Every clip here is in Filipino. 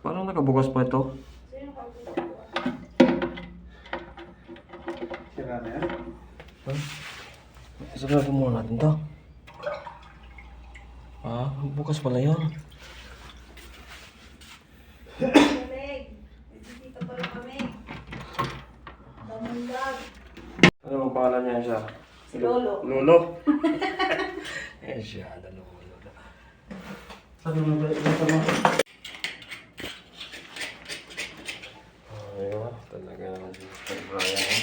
Parang nakabukas pa ito. Sira na yan. Isarado muna natin to. Ah, bukas pala yun. Dito pa rin kami. Damundag. Ano ang pangalan niya siya? Si Lolo. Lolo? Eh siya, Lolo. Sabi mo ba, ito mo? Ayun, talaga naman si Mr. Brian.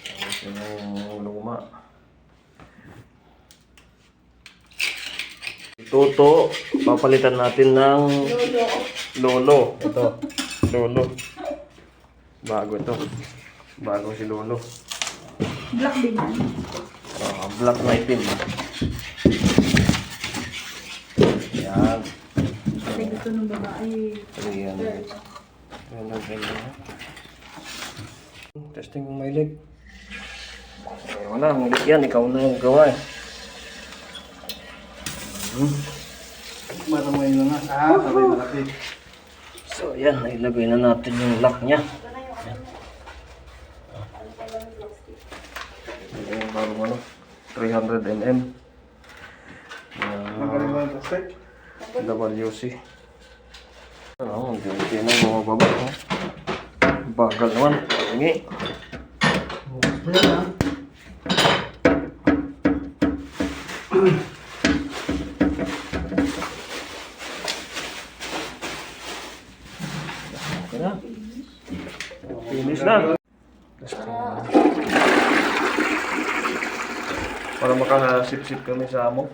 Tapos yung luma. Ituto, papalitan natin ng Lolo. Lolo. Ito, Lolo. Bago ito. Bago si Lolo. Black din yan. Black na itim. Yan. Kasi gusto ng babae. Ayan. Testing mo may leg. Ay, wala, ang leg yan. Ikaw na yung gawa eh. Mara mo yun na. Sabay malaki. So yan, ilagay na natin yung lock niya. Ito yung bagong ano, 300mm. Magaling ba yung plastic? WC. Ano, hindi na mga baba. Oh. Bagal naman, palingi. Gusto yan ha? Okay na. Finish na. Para makasip-sip kami sa amo.